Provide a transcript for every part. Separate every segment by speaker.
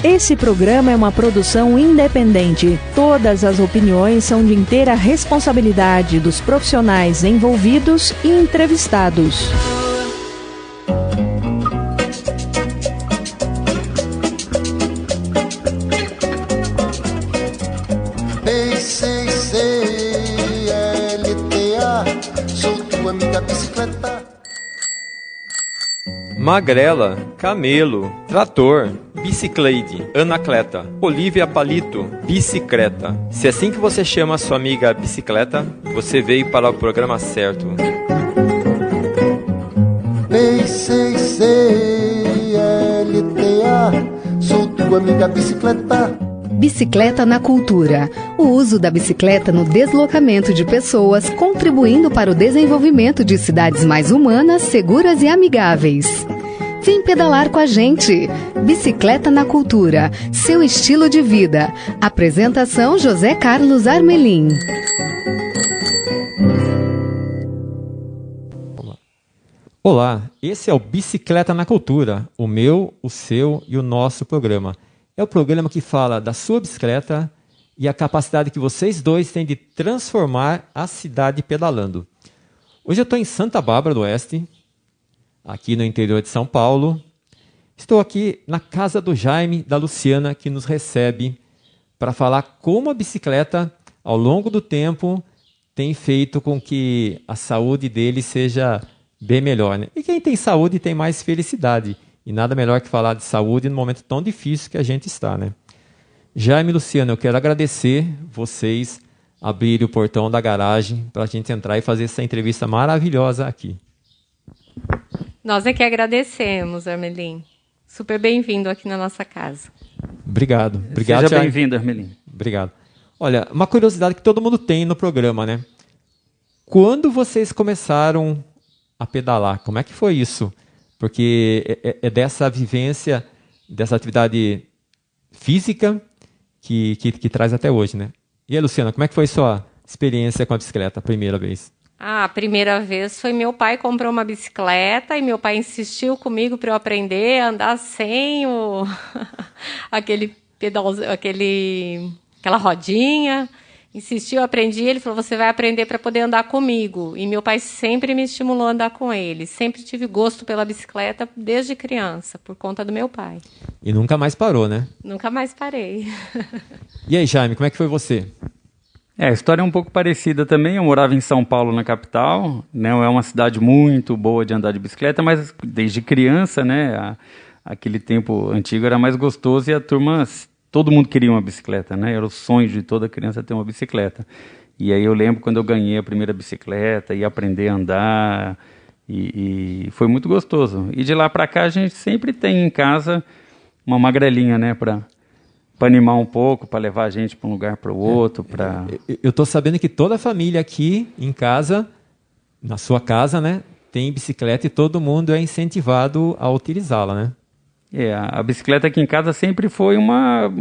Speaker 1: Esse programa é uma produção independente. Todas as opiniões são de inteira responsabilidade dos profissionais envolvidos e entrevistados.
Speaker 2: Magrela, camelo, trator, biciclete, anacleta, Olívia Palito, bicicleta. Se é assim que você chama a sua amiga bicicleta, você veio para o programa certo.
Speaker 3: B-C-C-L-T-A, sou tua amiga bicicleta.
Speaker 4: Bicicleta na cultura. O uso da bicicleta no deslocamento de pessoas, contribuindo para o desenvolvimento de cidades mais humanas, seguras e amigáveis. Vem pedalar com a gente. Bicicleta na cultura. Seu estilo de vida. Apresentação José Carlos Armelin.
Speaker 5: Olá, esse é o Bicicleta na Cultura. O meu, o seu e o nosso programa. É o programa que fala da sua bicicleta e a capacidade que vocês dois têm de transformar a cidade pedalando. Hoje eu estou em Santa Bárbara do Oeste, aqui no interior de São Paulo. Estou aqui na casa do Jaime, da Luciana, que nos recebe para falar como a bicicleta, ao longo do tempo, tem feito com que a saúde dele seja bem melhor, né? E quem tem saúde tem mais felicidade. E nada melhor que falar de saúde num momento tão difícil que a gente está, né? Jaime e Luciana, eu quero agradecer vocês abrirem o portão da garagem para a gente entrar e fazer essa entrevista maravilhosa aqui.
Speaker 6: Nós é que agradecemos, Armelin. Super bem-vindo aqui na nossa casa.
Speaker 5: Obrigado.
Speaker 7: Seja bem-vindo, Armelin.
Speaker 5: Obrigado. Olha, uma curiosidade que todo mundo tem no programa, né? Quando vocês começaram a pedalar, como é que foi isso? Porque é dessa vivência, dessa atividade física que traz até hoje, né? E aí, Luciana, como é que foi sua experiência com a bicicleta, a primeira vez?
Speaker 6: A primeira vez foi meu pai comprou uma bicicleta e meu pai insistiu comigo para eu aprender a andar sem aquele pedalzinho, aquela rodinha. Insistiu, aprendi, ele falou, você vai aprender para poder andar comigo. E meu pai sempre me estimulou a andar com ele. Sempre tive gosto pela bicicleta desde criança, por conta do meu pai.
Speaker 5: E nunca mais parou, né?
Speaker 6: Nunca mais parei.
Speaker 5: E aí, Jaime, como é que foi você?
Speaker 7: A história é um pouco parecida também. Eu morava em São Paulo, na capital. Né? É uma cidade muito boa de andar de bicicleta, mas desde criança, né? Aquele tempo antigo era mais gostoso e a turma... Todo mundo queria uma bicicleta, né? Era o sonho de toda criança ter uma bicicleta. E aí eu lembro quando eu ganhei a primeira bicicleta e aprender a andar, e foi muito gostoso. E de lá para cá a gente sempre tem em casa uma magrelinha, né? Para animar um pouco, para levar a gente para um lugar para o outro.
Speaker 5: Eu estou sabendo que toda a família aqui em casa, na sua casa, né? Tem bicicleta e todo mundo é incentivado a utilizá-la, né?
Speaker 7: A bicicleta aqui em casa sempre foi uma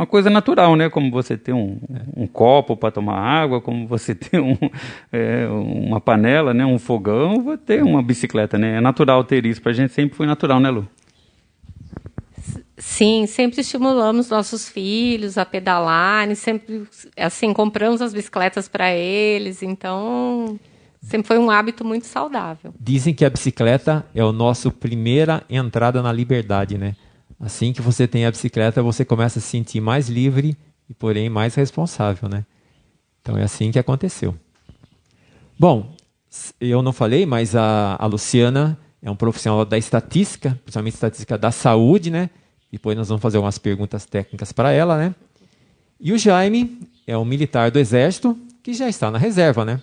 Speaker 7: coisa natural, né? Como você ter um copo para tomar água, como você ter uma panela, né? Um fogão, vou ter uma bicicleta, né? É natural ter isso, para a gente sempre foi natural, né, Lu?
Speaker 6: Sim, sempre estimulamos nossos filhos a pedalarem, sempre, assim, compramos as bicicletas para eles, então... Sempre foi um hábito muito saudável.
Speaker 5: Dizem que a bicicleta é a nossa primeira entrada na liberdade, né? Assim que você tem a bicicleta, você começa a se sentir mais livre e, porém, mais responsável, né? Então, é assim que aconteceu. Bom, eu não falei, mas a Luciana é um profissional da estatística, principalmente estatística da saúde, né? Depois nós vamos fazer algumas perguntas técnicas para ela, né? E o Jaime é um militar do Exército que já está na reserva, né?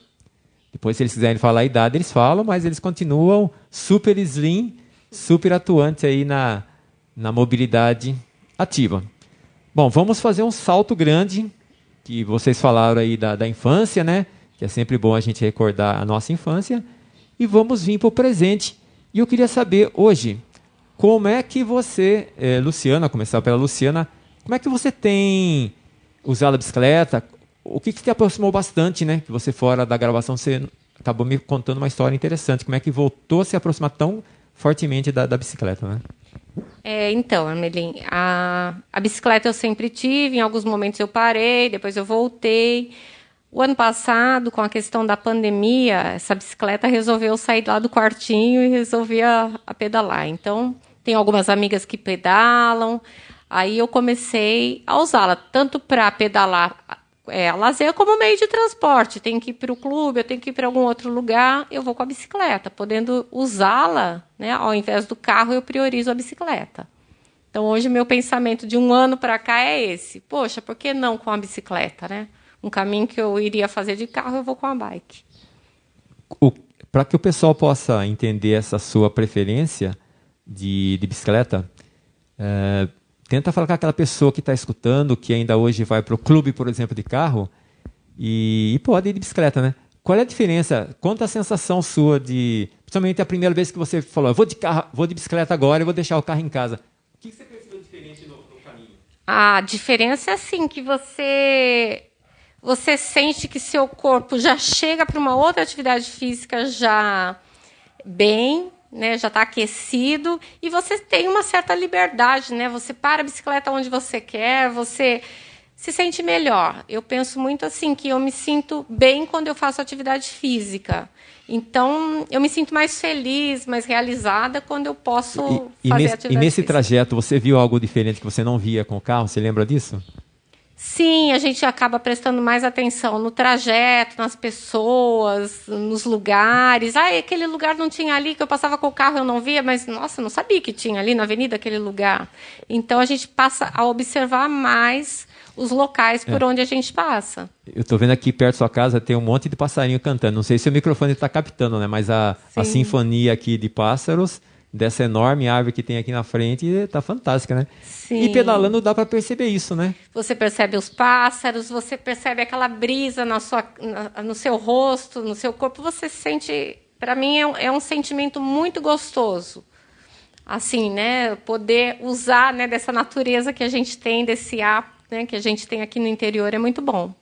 Speaker 5: Depois, se eles quiserem falar a idade, eles falam, mas eles continuam super slim, super atuantes aí na mobilidade ativa. Bom, vamos fazer um salto grande, que vocês falaram aí da infância, né? Que é sempre bom a gente recordar a nossa infância. E vamos vir para o presente. E eu queria saber hoje, como é que você, Luciana, começar pela Luciana, como é que você tem usado a bicicleta? O que te aproximou bastante, né? Que você, fora da gravação, você acabou me contando uma história interessante. Como é que voltou a se aproximar tão fortemente da bicicleta, né?
Speaker 6: Então, Amelim, a bicicleta eu sempre tive, em alguns momentos eu parei, depois eu voltei. O ano passado, com a questão da pandemia, essa bicicleta resolveu sair lá do quartinho e resolvi a pedalar. Então, tem algumas amigas que pedalam, aí eu comecei a usá-la, tanto para pedalar lazer como meio de transporte. Tem que ir para o clube, eu tenho que ir para algum outro lugar, eu vou com a bicicleta. Podendo usá-la, né, ao invés do carro, eu priorizo a bicicleta. Então, hoje, meu pensamento de um ano para cá é esse. Poxa, por que não com a bicicleta, né? Um caminho que eu iria fazer de carro, eu vou com a bike.
Speaker 5: Para que o pessoal possa entender essa sua preferência de bicicleta, tenta falar com aquela pessoa que está escutando, que ainda hoje vai para o clube, por exemplo, de carro, e pode ir de bicicleta, né? Qual é a diferença? Conta a sensação sua principalmente a primeira vez que você falou, vou de bicicleta agora e vou deixar o carro em casa. O que você percebeu diferente no caminho?
Speaker 6: A diferença é assim, que você sente que seu corpo já chega para uma outra atividade física já bem, né, já está aquecido, e você tem uma certa liberdade, né? Você para a bicicleta onde você quer, você se sente melhor. Eu penso muito assim, que eu me sinto bem quando eu faço atividade física. Então, eu me sinto mais feliz, mais realizada quando eu posso fazer atividade física.
Speaker 5: E nesse trajeto, você viu algo diferente que você não via com o carro? Você lembra disso?
Speaker 6: Sim, a gente acaba prestando mais atenção no trajeto, nas pessoas, nos lugares. Aquele lugar não tinha ali, que eu passava com o carro e eu não via, mas, nossa, não sabia que tinha ali na avenida aquele lugar. Então, a gente passa a observar mais os locais por onde a gente passa.
Speaker 5: Eu estou vendo aqui perto da sua casa, tem um monte de passarinho cantando. Não sei se o microfone está captando, né? Mas a sinfonia aqui de pássaros, dessa enorme árvore que tem aqui na frente, está fantástica, né?
Speaker 6: Sim.
Speaker 5: E pedalando dá para perceber isso, né?
Speaker 6: Você percebe os pássaros, você percebe aquela brisa no seu rosto, no seu corpo. Você sente, para mim, é um sentimento muito gostoso. Assim, né? Poder usar, né, dessa natureza que a gente tem, desse ar, né, que a gente tem aqui no interior, é muito bom.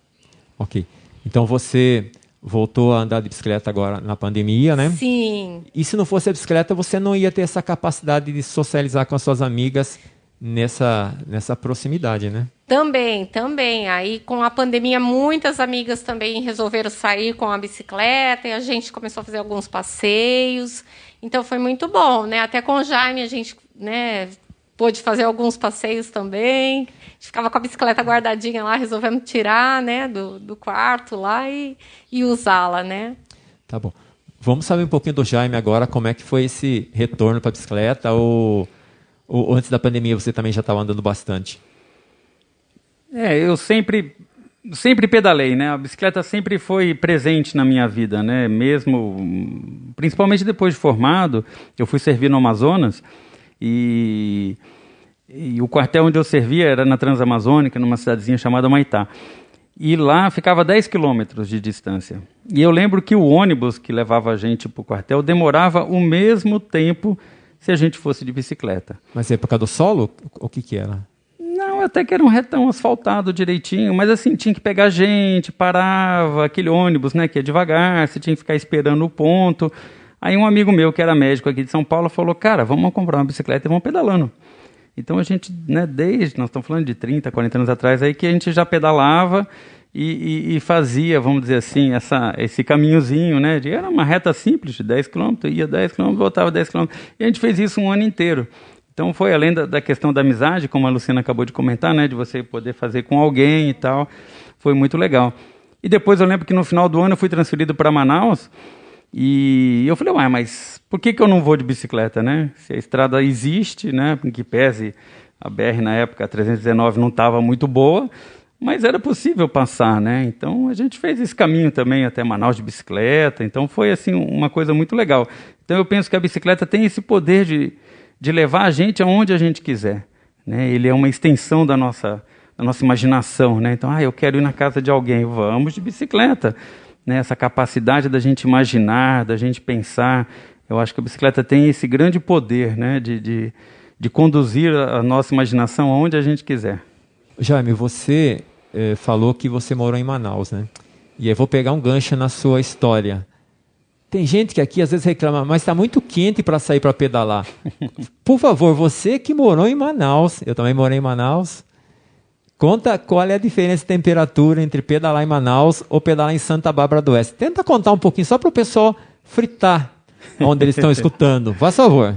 Speaker 5: Ok. Então você voltou a andar de bicicleta agora na pandemia, né?
Speaker 6: Sim.
Speaker 5: E se não fosse a bicicleta, você não ia ter essa capacidade de socializar com as suas amigas nessa proximidade, né?
Speaker 6: Também. Aí, com a pandemia, muitas amigas também resolveram sair com a bicicleta e a gente começou a fazer alguns passeios. Então, foi muito bom, né? Até com o Jaime, a gente, né, pôde fazer alguns passeios também. A gente ficava com a bicicleta guardadinha lá, resolvendo tirar, né, do quarto lá e usá-la, né?
Speaker 5: Tá bom. Vamos saber um pouquinho do Jaime agora, como é que foi esse retorno para a bicicleta, ou antes da pandemia você também já estava andando bastante?
Speaker 7: Eu sempre pedalei, né? A bicicleta sempre foi presente na minha vida, né? Mesmo, principalmente depois de formado, eu fui servir no Amazonas e o quartel onde eu servia era na Transamazônica, numa cidadezinha chamada Maitá. E lá ficava 10 quilômetros de distância. E eu lembro que o ônibus que levava a gente para o quartel demorava o mesmo tempo se a gente fosse de bicicleta.
Speaker 5: Mas é por causa do solo? O que era?
Speaker 7: Não, até que era um retão asfaltado direitinho, mas assim, tinha que pegar gente, parava, aquele ônibus, né, que é devagar, você tinha que ficar esperando o ponto. Aí um amigo meu, que era médico aqui de São Paulo, falou, cara, vamos comprar uma bicicleta e vamos pedalando. Então a gente, né, nós estamos falando de 30, 40 anos atrás, aí que a gente já pedalava e fazia, vamos dizer assim, esse caminhozinho, né, era uma reta simples de 10 km, ia 10 km, voltava 10 km, e a gente fez isso um ano inteiro. Então foi além da questão da amizade, como a Luciana acabou de comentar, né, de você poder fazer com alguém e tal, foi muito legal. E depois eu lembro que no final do ano eu fui transferido para Manaus, e eu falei, mas por que eu não vou de bicicleta, né? Se a estrada existe, né, em que pese a BR na época, a 319 não estava muito boa, mas era possível passar, né? Então a gente fez esse caminho também até Manaus de bicicleta, então foi assim uma coisa muito legal. Então eu penso que a bicicleta tem esse poder de levar a gente aonde a gente quiser, né? Ele é uma extensão da nossa imaginação, né? Então, eu quero ir na casa de alguém, vamos de bicicleta. Né, essa capacidade da gente imaginar, da gente pensar, eu acho que a bicicleta tem esse grande poder, né, de conduzir a nossa imaginação aonde a gente quiser.
Speaker 5: Jaime, você falou que você morou em Manaus, né? E eu vou pegar um gancho na sua história. Tem gente que aqui às vezes reclama, mas está muito quente para sair para pedalar. Por favor, você que morou em Manaus, eu também morei em Manaus, conta qual é a diferença de temperatura entre pedalar em Manaus ou pedalar em Santa Bárbara do Oeste. Tenta contar um pouquinho, só para o pessoal fritar onde eles estão escutando. Faz favor.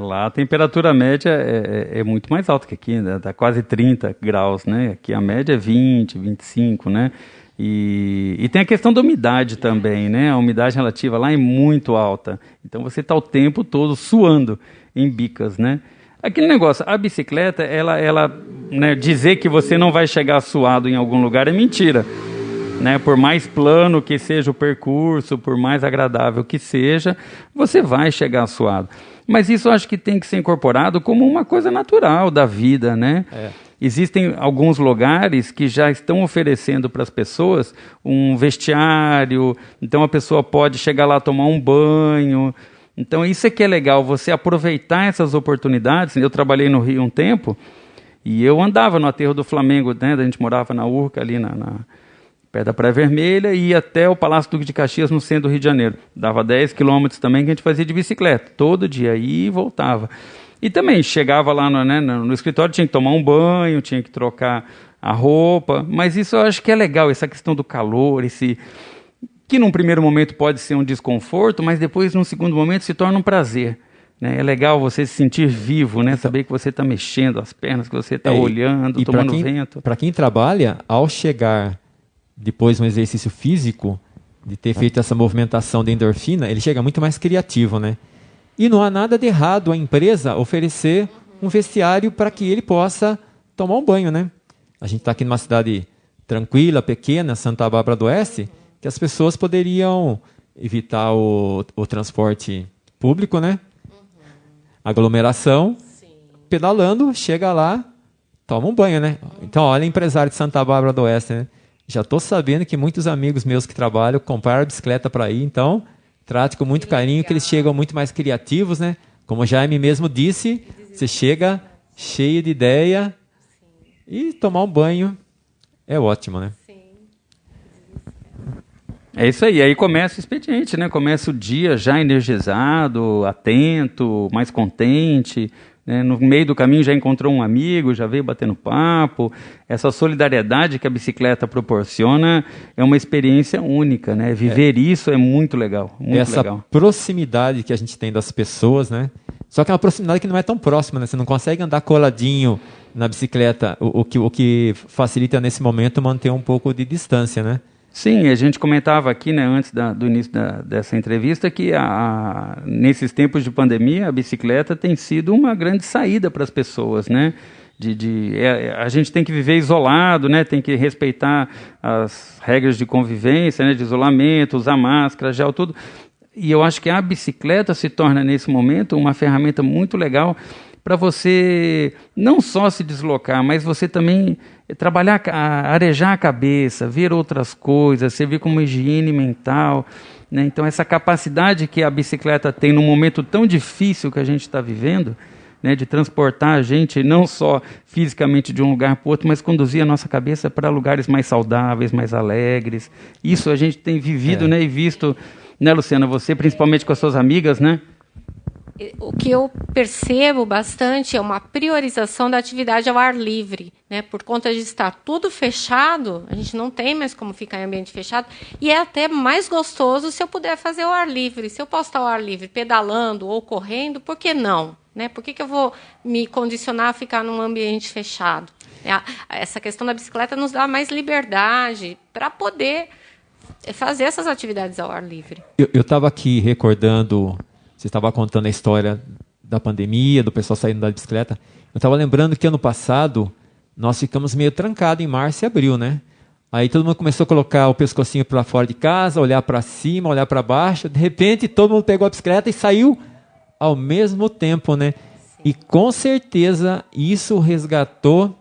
Speaker 7: Lá a temperatura média é muito mais alta que aqui, né? Tá quase 30 graus, né? Aqui a média é 20, 25, né? E tem a questão da umidade também, né? A umidade relativa lá é muito alta. Então você está o tempo todo suando em bicas, né? Aquele negócio, a bicicleta, ela né, dizer que você não vai chegar suado em algum lugar é mentira. Né? Por mais plano que seja o percurso, por mais agradável que seja, você vai chegar suado. Mas isso eu acho que tem que ser incorporado como uma coisa natural da vida, né? Existem alguns lugares que já estão oferecendo para as pessoas um vestiário, então a pessoa pode chegar lá tomar um banho. Então isso é que é legal, você aproveitar essas oportunidades. Eu trabalhei no Rio um tempo e eu andava no aterro do Flamengo, né? A gente morava na Urca, ali perto da Praia Vermelha, e ia até o Palácio Duque de Caxias, no centro do Rio de Janeiro. Dava 10 quilômetros também, que a gente fazia de bicicleta, todo dia, ia e voltava. E também chegava lá no escritório, tinha que tomar um banho, tinha que trocar a roupa, mas isso eu acho que é legal, essa questão do calor, que num primeiro momento pode ser um desconforto, mas depois, num segundo momento, se torna um prazer. Né? É legal você se sentir vivo, né? Saber que você está mexendo as pernas, que você está olhando, tomando vento.
Speaker 5: Para quem trabalha, ao chegar depois de um exercício físico, de ter feito essa movimentação de endorfina, ele chega muito mais criativo, né? E não há nada de errado a empresa oferecer um vestiário para que ele possa tomar um banho, né? A gente está aqui numa cidade tranquila, pequena, Santa Bárbara do Oeste, que as pessoas poderiam evitar o transporte público, né? Aglomeração, pedalando, chega lá, toma um banho, né? Então, olha, empresário de Santa Bárbara do Oeste, né? Já estou sabendo que muitos amigos meus que trabalham compraram a bicicleta para ir, então trate com muito carinho, que eles chegam muito mais criativos, né? Como o Jaime mesmo disse, você chega cheio de ideia e tomar um banho é ótimo, né?
Speaker 7: É isso aí, aí começa o expediente, né? Começa o dia já energizado, atento, mais contente, né? No meio do caminho já encontrou um amigo, já veio batendo papo. Essa solidariedade que a bicicleta proporciona é uma experiência única, né? Viver isso é muito legal, muito
Speaker 5: essa
Speaker 7: legal.
Speaker 5: Proximidade que a gente tem das pessoas, né? Só que é uma proximidade que não é tão próxima, né? Você não consegue andar coladinho na bicicleta, o que facilita nesse momento manter um pouco de distância, né?
Speaker 7: Sim, a gente comentava aqui, né, antes do início dessa entrevista, que nesses tempos de pandemia a bicicleta tem sido uma grande saída para as pessoas, né? A gente tem que viver isolado, né? Tem que respeitar as regras de convivência, né? De isolamento, usar máscara, gel, tudo. E eu acho que a bicicleta se torna, nesse momento, uma ferramenta muito legal para você não só se deslocar, mas você também trabalhar, arejar a cabeça, ver outras coisas, servir como higiene mental, né? Então essa capacidade que a bicicleta tem num momento tão difícil que a gente está vivendo, né, de transportar a gente não só fisicamente de um lugar para o outro, mas conduzir a nossa cabeça para lugares mais saudáveis, mais alegres. Isso a gente tem vivido, né, e visto, né, Luciana, você principalmente com as suas amigas, né?
Speaker 6: O que eu percebo bastante é uma priorização da atividade ao ar livre, né? Por conta de estar tudo fechado, a gente não tem mais como ficar em ambiente fechado, e é até mais gostoso se eu puder fazer ao ar livre. Se eu posso estar ao ar livre pedalando ou correndo, por que não? Né? Por que eu vou me condicionar a ficar num ambiente fechado? Essa questão da bicicleta nos dá mais liberdade para poder fazer essas atividades ao ar livre.
Speaker 5: Eu estava aqui recordando... Você estava contando a história da pandemia, do pessoal saindo da bicicleta. Eu estava lembrando que ano passado nós ficamos meio trancados em março e abril, né? Aí todo mundo começou a colocar o pescocinho para fora de casa, olhar para cima, olhar para baixo. De repente todo mundo pegou a bicicleta e saiu ao mesmo tempo, né? E com certeza isso resgatou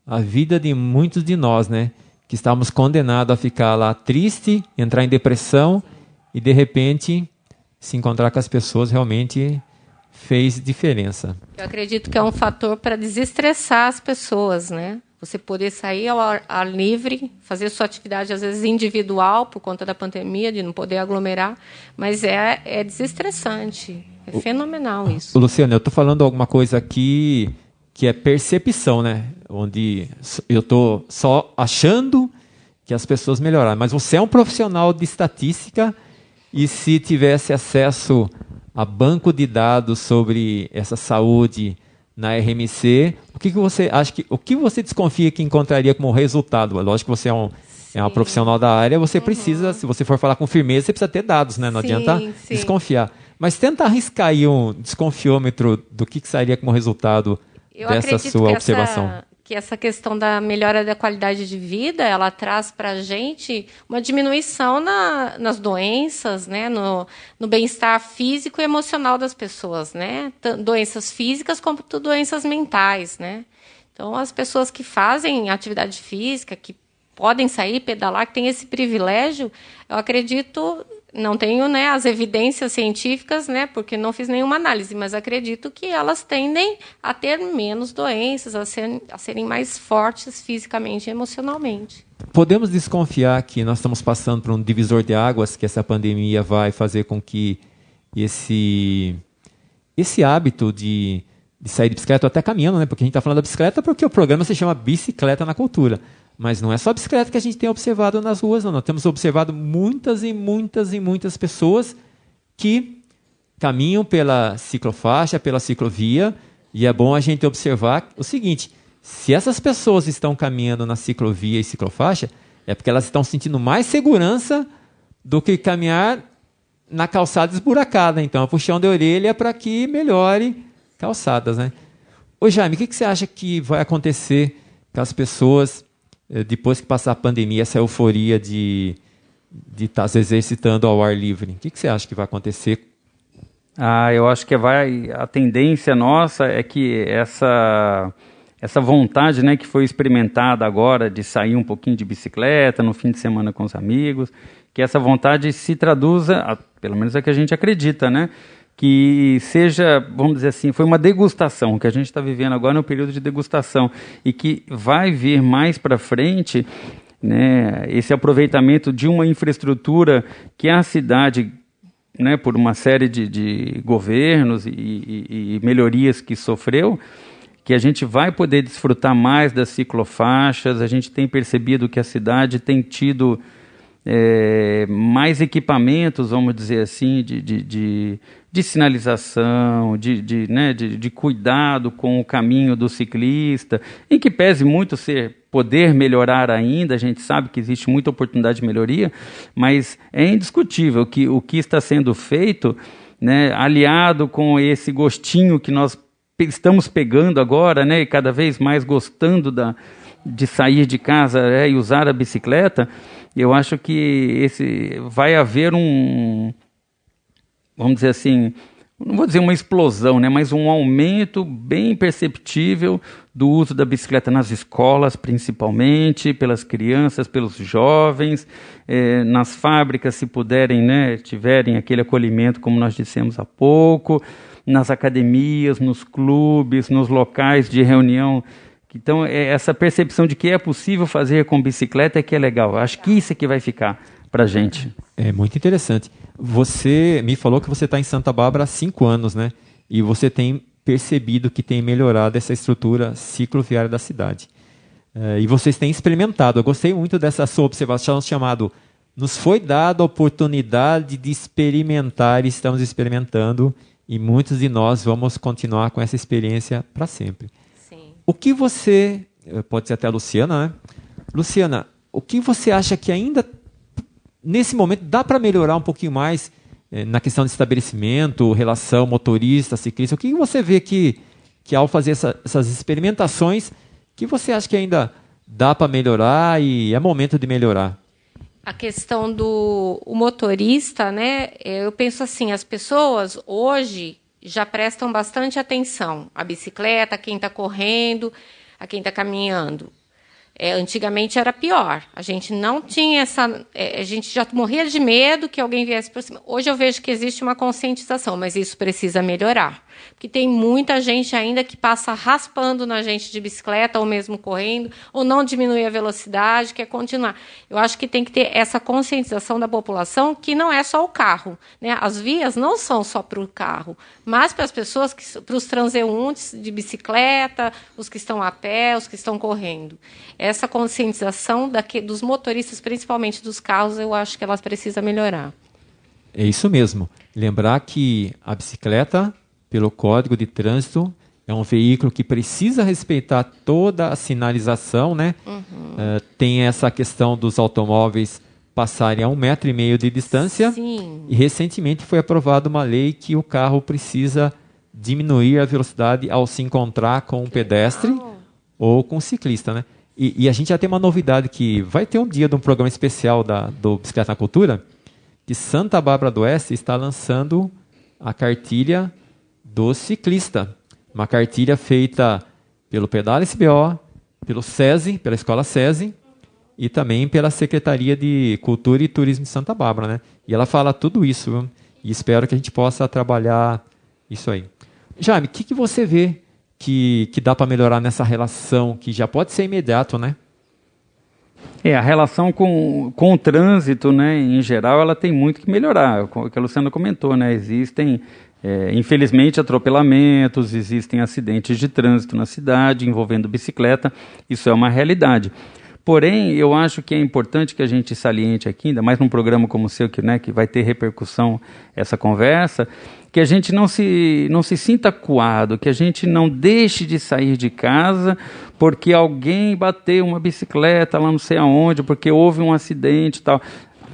Speaker 5: a vida de muitos de nós, né? Que estávamos condenados a ficar lá triste, entrar em depressão e de repente... se encontrar com as pessoas realmente fez diferença.
Speaker 6: Eu acredito que é um fator para desestressar as pessoas, né? Você poder sair ao ar livre, fazer sua atividade, às vezes, individual, por conta da pandemia, de não poder aglomerar, mas é desestressante. É fenomenal isso.
Speaker 5: Luciana, eu estou falando alguma coisa aqui que é percepção, né? Onde eu estou só achando que as pessoas melhoraram. Mas você é um profissional de estatística e se tivesse acesso a banco de dados sobre essa saúde na RMC, o que você desconfia que encontraria como resultado? Lógico que você é uma profissional da área, você precisa, se você for falar com firmeza, você precisa ter dados, né? Não adianta desconfiar. Mas tenta arriscar aí um desconfiômetro do que sairia como resultado dessa sua observação.
Speaker 6: Que essa questão da melhora da qualidade de vida, ela traz para a gente uma diminuição nas doenças, né? No bem-estar físico e emocional das pessoas, né? Doenças físicas como doenças mentais, né? Então, as pessoas que fazem atividade física, que podem sair, pedalar, que têm esse privilégio, eu acredito, não tenho, né, as evidências científicas, né, porque não fiz nenhuma análise, mas acredito que elas tendem a ter menos doenças, a serem mais fortes fisicamente e emocionalmente.
Speaker 5: Podemos desconfiar que nós estamos passando por um divisor de águas, que essa pandemia vai fazer com que esse hábito de sair de bicicleta, ou até caminhando, né, porque a gente está falando da bicicleta porque o programa se chama Bicicleta na Cultura. Mas não é só a bicicleta que a gente tem observado nas ruas, não. Nós temos observado muitas e muitas e muitas pessoas que caminham pela ciclofaixa, pela ciclovia, e é bom a gente observar o seguinte: se essas pessoas estão caminhando na ciclovia e ciclofaixa, é porque elas estão sentindo mais segurança do que caminhar na calçada esburacada. Então, é puxão de orelha para que melhore calçadas, né? Ô Jaime, o que você acha que vai acontecer com as pessoas depois que passar a pandemia, essa euforia de estar se exercitando ao ar livre? O que você acha que vai acontecer?
Speaker 7: Eu acho que a tendência nossa é que essa vontade, né, que foi experimentada agora de sair um pouquinho de bicicleta no fim de semana com os amigos, que essa vontade se traduza, pelo menos é que a gente acredita, né, que seja, vamos dizer assim, foi uma degustação, que a gente está vivendo agora no período de degustação, e que vai vir mais para frente, né, esse aproveitamento de uma infraestrutura que a cidade, né, por uma série de governos e melhorias que sofreu, que a gente vai poder desfrutar mais das ciclofaixas. A gente tem percebido que a cidade tem tido mais equipamentos, vamos dizer assim, de sinalização, de cuidado com o caminho do ciclista, em que pese muito poder melhorar ainda. A gente sabe que existe muita oportunidade de melhoria, mas é indiscutível que o que está sendo feito, né, aliado com esse gostinho que nós estamos pegando agora, né, e cada vez mais gostando de sair de casa e usar a bicicleta, eu acho que vai haver vamos dizer assim, não vou dizer uma explosão, né, mas um aumento bem perceptível do uso da bicicleta nas escolas, principalmente, pelas crianças, pelos jovens, nas fábricas, se puderem, né, tiverem aquele acolhimento, como nós dissemos há pouco, nas academias, nos clubes, nos locais de reunião. Então, essa percepção de que é possível fazer com bicicleta é que é legal. Acho que isso é que vai ficar para a gente.
Speaker 5: É muito interessante. Você me falou que você está em Santa Bárbara há 5 anos, né? E você tem percebido que tem melhorado essa estrutura cicloviária da cidade. E vocês têm experimentado. Eu gostei muito dessa sua observação chamado "Nos foi dada a oportunidade de experimentar e estamos experimentando, e muitos de nós vamos continuar com essa experiência para sempre." O que você, pode ser até a Luciana, né? Luciana, o que você acha que ainda, nesse momento, dá para melhorar um pouquinho mais na questão de estabelecimento, relação motorista-ciclista? O que você vê que ao fazer essas experimentações, que você acha que ainda dá para melhorar e é momento de melhorar?
Speaker 6: A questão do motorista, né? Eu penso assim, as pessoas hoje já prestam bastante atenção à bicicleta, a quem está correndo, a quem está caminhando. Antigamente era pior. A gente não tinha a gente já morria de medo que alguém viesse por cima. Hoje eu vejo que existe uma conscientização, mas isso precisa melhorar. porque tem muita gente ainda que passa raspando na gente de bicicleta, ou mesmo correndo, ou não diminui a velocidade, quer continuar. Eu acho que tem que ter essa conscientização da população, que não é só o carro, né? As vias não são só para o carro, mas para as pessoas, para os transeuntes de bicicleta, os que estão a pé, os que estão correndo. Essa conscientização dos motoristas, principalmente dos carros, eu acho que elas precisam melhorar.
Speaker 5: É isso mesmo. Lembrar que a bicicleta, pelo Código de Trânsito, é um veículo que precisa respeitar toda a sinalização, né? Tem essa questão dos automóveis passarem a 1,5 metro de distância.
Speaker 6: Sim.
Speaker 5: E recentemente foi aprovada uma lei que o carro precisa diminuir a velocidade ao se encontrar com um pedestre ou com um ciclista, né? E a gente já tem uma novidade, que vai ter um dia de um programa especial do Bicicleta na Cultura, que Santa Bárbara do Oeste está lançando a cartilha do ciclista. Uma cartilha feita pelo Pedala SBO, pelo SESI, pela Escola SESI, e também pela Secretaria de Cultura e Turismo de Santa Bárbara, né? E ela fala tudo isso, viu? E espero que a gente possa trabalhar isso aí. Jaime, o que você vê que dá para melhorar nessa relação, que já pode ser imediato, né?
Speaker 7: A relação com o trânsito, né, em geral, ela tem muito que melhorar. O que a Luciana comentou, né? Existem, infelizmente, atropelamentos, existem acidentes de trânsito na cidade envolvendo bicicleta. Isso é uma realidade. Porém, eu acho que é importante que a gente saliente aqui, ainda mais num programa como o seu, que vai ter repercussão essa conversa, que a gente não se sinta acuado, que a gente não deixe de sair de casa porque alguém bateu uma bicicleta lá não sei aonde, porque houve um acidente e tal.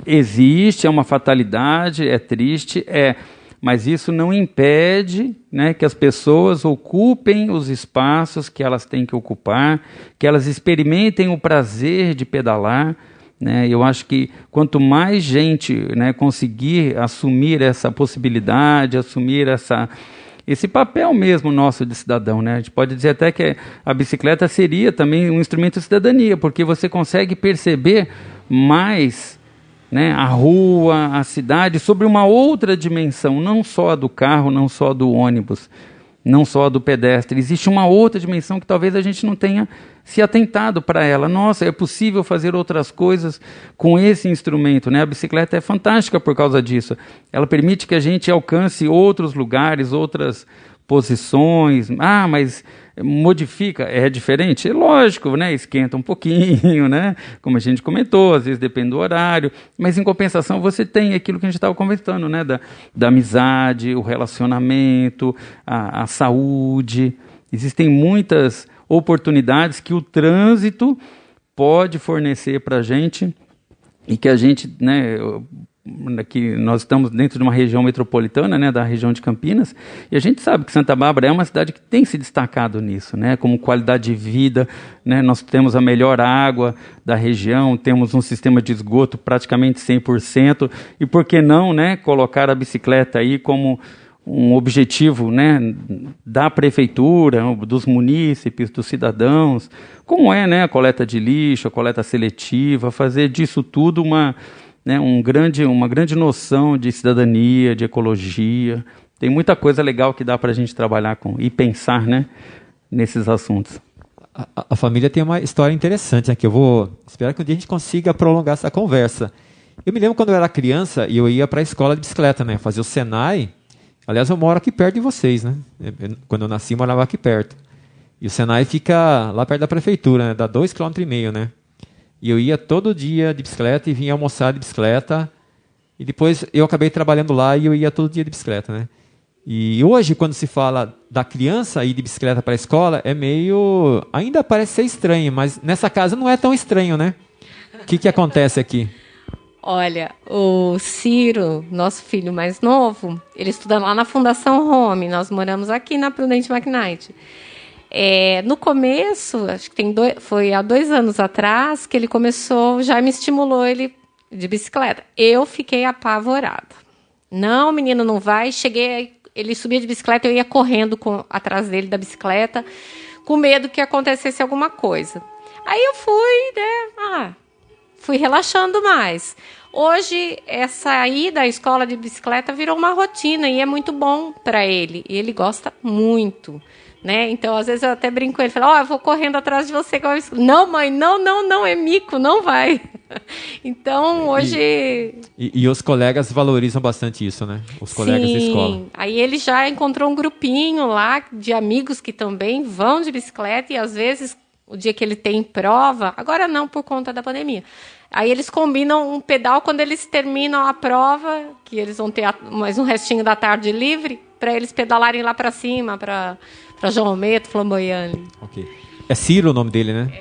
Speaker 7: Existe, é uma fatalidade, é triste, mas isso não impede, né, que as pessoas ocupem os espaços que elas têm que ocupar, que elas experimentem o prazer de pedalar, né? Eu acho que quanto mais gente, né, conseguir assumir essa possibilidade, assumir esse papel mesmo nosso de cidadão, né? A gente pode dizer até que a bicicleta seria também um instrumento de cidadania, porque você consegue perceber mais, né, a rua, a cidade, sobre uma outra dimensão, não só a do carro, não só a do ônibus, não só a do pedestre. Existe uma outra dimensão que talvez a gente não tenha se atentado para ela. Nossa, é possível fazer outras coisas com esse instrumento, né? A bicicleta é fantástica por causa disso. Ela permite que a gente alcance outros lugares, outras posições. Mas modifica, é diferente? É lógico, né? Esquenta um pouquinho, né? Como a gente comentou, às vezes depende do horário, mas em compensação você tem aquilo que a gente estava conversando, né? Da amizade, o relacionamento, a saúde. Existem muitas oportunidades que o trânsito pode fornecer para a gente e que a gente, né, aqui nós estamos dentro de uma região metropolitana, né, da região de Campinas, e a gente sabe que Santa Bárbara é uma cidade que tem se destacado nisso, né, como qualidade de vida, né, nós temos a melhor água da região, temos um sistema de esgoto praticamente 100%, e por que não, né, colocar a bicicleta aí como um objetivo, né, da prefeitura, dos munícipes, dos cidadãos, como né, a coleta de lixo, a coleta seletiva, fazer disso tudo uma grande noção de cidadania, de ecologia. Tem muita coisa legal que dá para a gente trabalhar com e pensar, né, nesses assuntos.
Speaker 5: A família tem uma história interessante, né, que espero que um dia a gente consiga prolongar essa conversa. Eu me lembro quando eu era criança e eu ia para a escola de bicicleta, né, fazer o Senai. Aliás, eu moro aqui perto de vocês, né? Quando eu nasci, eu morava aqui perto. E o Senai fica lá perto da prefeitura, né? Dá 2,5 km, né? E eu ia todo dia de bicicleta e vinha almoçar de bicicleta. E depois eu acabei trabalhando lá e eu ia todo dia de bicicleta, né? E hoje, quando se fala da criança ir de bicicleta para a escola, é meio... Ainda parece ser estranho, mas nessa casa não é tão estranho, né? O que acontece aqui?
Speaker 6: Olha, o Ciro, nosso filho mais novo, ele estuda lá na Fundação Home. Nós moramos aqui na Prudente McKnight. No começo, acho que foi há 2 anos atrás, que ele começou, já me estimulou ele de bicicleta. Eu fiquei apavorada. Não, menino, não vai. Cheguei, ele subia de bicicleta, eu ia correndo atrás dele da bicicleta, com medo que acontecesse alguma coisa. Aí eu fui, né? fui relaxando mais. Hoje, essa ida à escola de bicicleta virou uma rotina e é muito bom para ele. E ele gosta muito, né? Então, às vezes eu até brinco com ele, falo, eu vou correndo atrás de você com a bicicleta. Não, mãe, não, é mico, não vai. Então, hoje...
Speaker 5: E os colegas valorizam bastante isso, né? Os colegas da escola.
Speaker 6: Aí ele já encontrou um grupinho lá de amigos que também vão de bicicleta e, às vezes, o dia que ele tem prova, agora não por conta da pandemia, aí eles combinam um pedal quando eles terminam a prova, que eles vão ter mais um restinho da tarde livre, para eles pedalarem lá para cima, para João Almeida, Flamboyant.
Speaker 5: Ok. É Ciro o nome dele, né?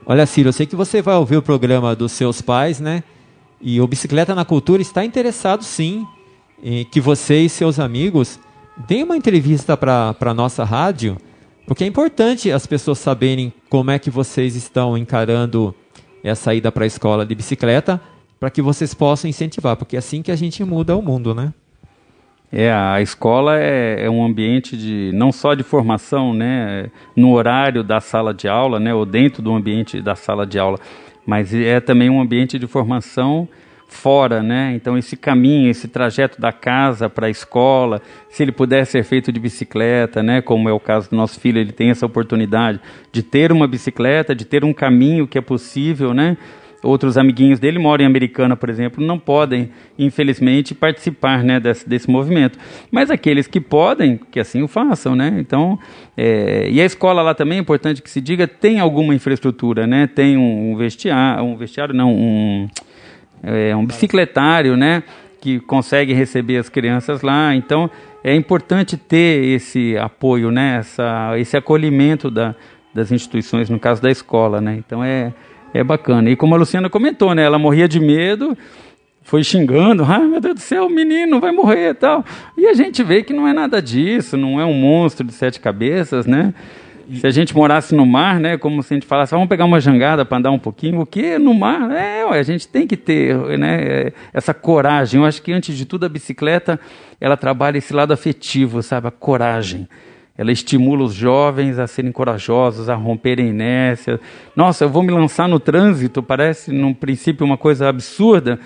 Speaker 5: Olha, Ciro, eu sei que você vai ouvir o programa dos seus pais, né? E o Bicicleta na Cultura está interessado, sim, em que você e seus amigos deem uma entrevista para a nossa rádio, porque é importante as pessoas saberem como é que vocês estão encarando essa ida para a escola de bicicleta, para que vocês possam incentivar, porque é assim que a gente muda o mundo, né?
Speaker 7: A escola é um ambiente não só de formação, né, no horário da sala de aula, né, ou dentro do ambiente da sala de aula, mas é também um ambiente de formação fora, né? Então esse caminho, esse trajeto da casa para a escola, se ele puder ser feito de bicicleta, né? Como é o caso do nosso filho, ele tem essa oportunidade de ter uma bicicleta, de ter um caminho que é possível, né? Outros amiguinhos dele moram em Americana, por exemplo, não podem, infelizmente, participar, né, desse movimento. Mas aqueles que podem, que assim o façam, né? Então, e a escola lá também, é importante que se diga, tem alguma infraestrutura, né? Tem um vestiário não, um bicicletário, né, que consegue receber as crianças lá. Então, é importante ter esse apoio, né, esse acolhimento das instituições, no caso da escola, né. Então, é bacana. E como a Luciana comentou, né, ela morria de medo, foi xingando, meu Deus do céu, o menino vai morrer e tal. E a gente vê que não é nada disso, não é um monstro de 7 cabeças, né. Se a gente morasse no mar, né, como se a gente falasse, vamos pegar uma jangada para andar um pouquinho, o quê? No mar? A gente tem que ter, né, essa coragem. Eu acho que, antes de tudo, a bicicleta, ela trabalha esse lado afetivo, sabe, a coragem. Ela estimula os jovens a serem corajosos, a romperem inércia. Nossa, eu vou me lançar no trânsito, parece, no princípio, uma coisa absurda,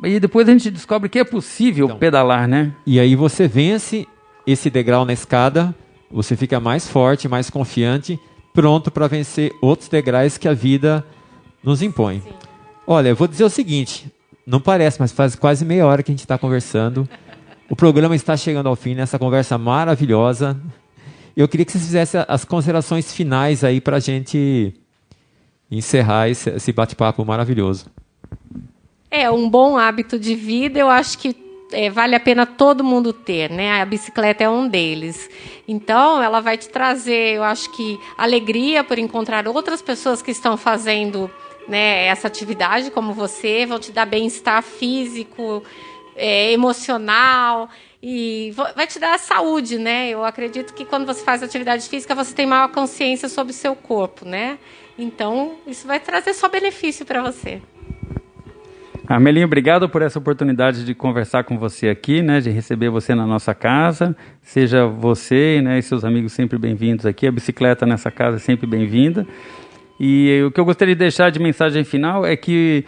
Speaker 7: e depois a gente descobre que é possível pedalar, né?
Speaker 5: E aí você vence esse degrau na escada, você fica mais forte, mais confiante, pronto para vencer outros degraus que a vida nos impõe. Sim. Olha, eu vou dizer o seguinte, não parece, mas faz quase meia hora que a gente está conversando. O programa está chegando ao fim, nessa conversa maravilhosa. Eu queria que vocês fizessem as considerações finais aí para a gente encerrar esse bate-papo maravilhoso.
Speaker 6: Um bom hábito de vida, eu acho que vale a pena todo mundo ter, né? A bicicleta é um deles. Então, ela vai te trazer, eu acho que, alegria por encontrar outras pessoas que estão fazendo, né, essa atividade como você, vão te dar bem-estar físico, emocional, e vai te dar saúde, né? Eu acredito que quando você faz atividade física, você tem maior consciência sobre o seu corpo, né? Então, isso vai trazer só benefício para você.
Speaker 7: Melinha, obrigado por essa oportunidade de conversar com você aqui, né, de receber você na nossa casa. Seja você, né, e seus amigos sempre bem-vindos aqui. A bicicleta nessa casa é sempre bem-vinda. E o que eu gostaria de deixar de mensagem final é que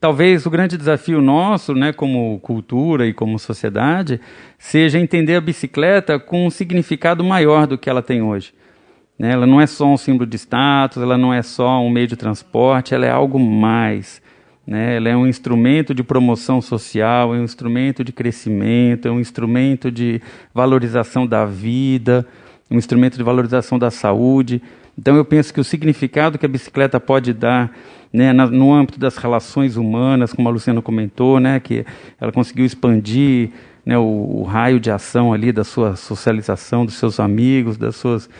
Speaker 7: talvez o grande desafio nosso, né, como cultura e como sociedade, seja entender a bicicleta com um significado maior do que ela tem hoje. Né? Ela não é só um símbolo de status, ela não é só um meio de transporte, ela é algo mais. Né? Ela é um instrumento de promoção social, é um instrumento de crescimento, é um instrumento de valorização da vida, um instrumento de valorização da saúde. Então eu penso que o significado que a bicicleta pode dar, né, no âmbito das relações humanas, como a Luciana comentou, né, que ela conseguiu expandir, né, o raio de ação ali da sua socialização, dos seus amigos, das suas...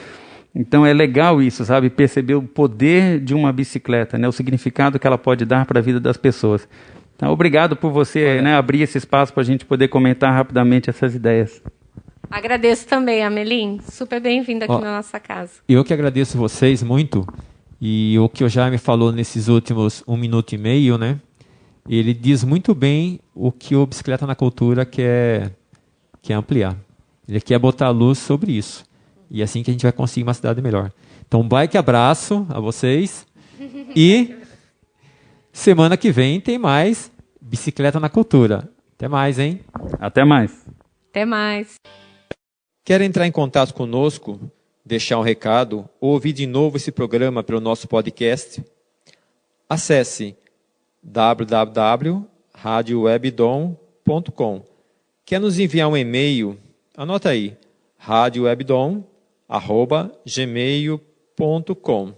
Speaker 7: Então é legal isso, sabe? Perceber o poder de uma bicicleta, né? O significado que ela pode dar para a vida das pessoas. Então, obrigado por você, né, abrir esse espaço para a gente poder comentar rapidamente essas ideias.
Speaker 6: Agradeço também, Amelim. Super bem-vinda aqui na nossa casa.
Speaker 5: Eu que agradeço vocês muito. E o que o Jaime falou nesses últimos 1 minuto e meio, né? Ele diz muito bem o que o Bicicleta na Cultura quer ampliar. Ele quer botar luz sobre isso. E é assim que a gente vai conseguir uma cidade melhor. Então, um bike abraço a vocês. E Semana que vem tem mais Bicicleta na Cultura. Até mais, hein?
Speaker 7: Até mais.
Speaker 6: Até mais.
Speaker 2: Quer entrar em contato conosco, deixar um recado ou ouvir de novo esse programa pelo nosso podcast? Acesse www.radiowebdom.com. Quer nos enviar um e-mail? Anota aí, radiowebdom@gmail.com.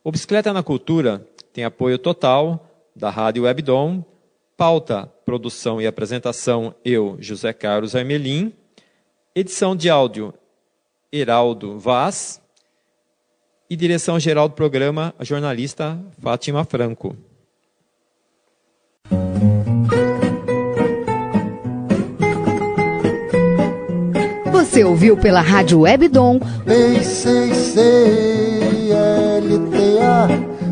Speaker 2: O Bicicleta na Cultura tem apoio total da Rádio Webdom, pauta, produção e apresentação, eu, José Carlos Armelin, edição de áudio, Heraldo Vaz, e direção-geral do programa, a jornalista Fátima Franco.
Speaker 4: Você ouviu pela Rádio Webdom
Speaker 3: BCCLTA,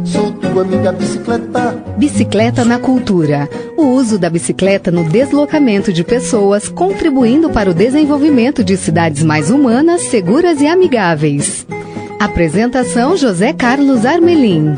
Speaker 3: sou tua amiga bicicleta.
Speaker 4: Bicicleta na Cultura. O uso da bicicleta no deslocamento de pessoas, contribuindo para o desenvolvimento de cidades mais humanas, seguras e amigáveis. Apresentação José Carlos Armelin.